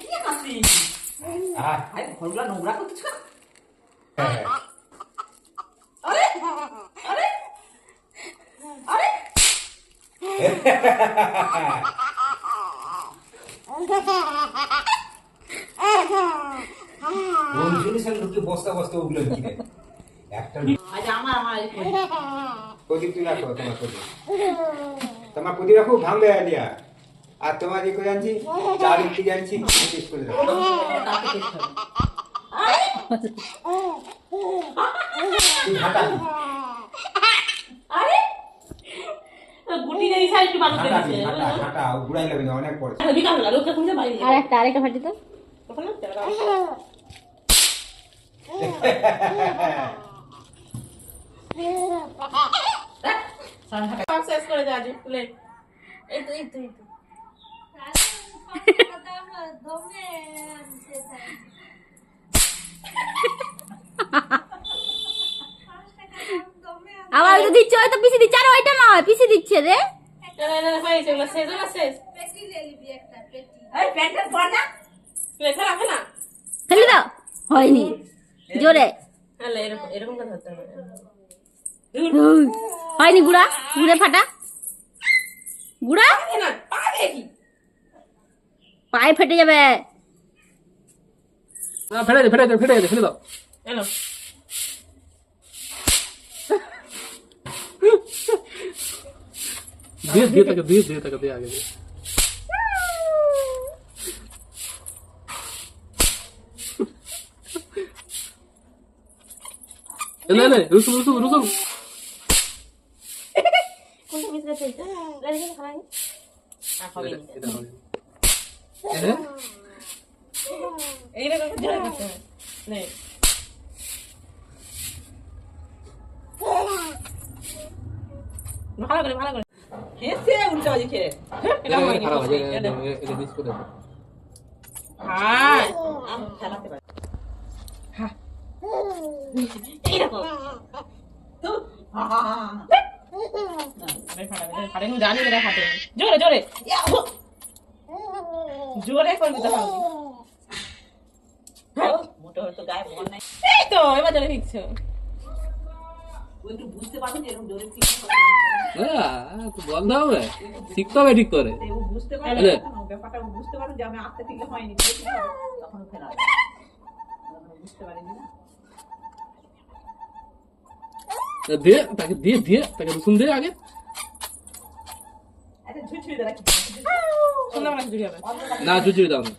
কি হাসি? আরে ঘরগুলা নোংরা করতেছ কেন? আরে আরে আরে কোন জিনিসের লোকে বস্তা বস্তা ওগুলো কিনে একটা আচ্ছা আমার প্রদীপ তুই রাখো তোমার প্রদীপ রাখো ভাঙবে আলিয়া আর তোমার কি করে আনছি চাল কি জানছি শেষ করে দাও তুই হাঁটা আরে গুটি নেই সাইড একটু মানুষ দেখেছে হাঁটা ঘুরাই লাগবে না অনেক পড়ে বিকাল হলো লোকটা খুঁজে বাড়ি আরেকটা ফাটি তো তখন না শেষ করে যা আজ প্লে এই তো আবার তো দিচ্ছে হয়তো পিছে দিচ্ছে আর ওইটা নয় পিছে দিচ্ছে রে হয়েছে শেষ না শেষ এই প্যান্টের পর না প্লেটে রাখে না ফেলে দাও হয়নি জোরে হ্যাঁ এরকম করে ধরতে হবে হয়নি গুড়া গুড়ে ফাটা গুড়া না পা দেখি পায়ে ফেটে যাবে না ফেটে গেছে ফেলে দাও এলো দিয়ে তাকে দিয়ে আগে দিয়ে। এলে রুসুম কোনটা মিস গেছে লাগে খাই খাবে এইটা করে জোরে দিতে নে ভালো করে খেতে উল্টা বাজি খেয়ে এটা হয়নি এটা মিস করে দাও হ্যাঁ আমি খেলাতে পারি হ্যাঁ এইরকম তো ফাটে জানি না ফাটে জোরে জোরে করবি তো মোটা তো গায়ে মন নাই এই তো এবার জোরে দিচ্ছো বুঝতে পারবি যে এরকম জোরে ঠিক তো বন্ধ হবে শিখতে হবে ঠিক করে বুঝতে পারবে ব্যাপারটা বুঝতে পারবে যে আমি আস্তে ঠিক হয়নি তখন ফেরা বুঝতে পারিনি না দিয়ে তাকে রসুন দিয়ে আগে আচ্ছা ঝুড়ি রাখি শুনলাম না ঝুড়ি হবে না ঝুঁচুড়ি দাও না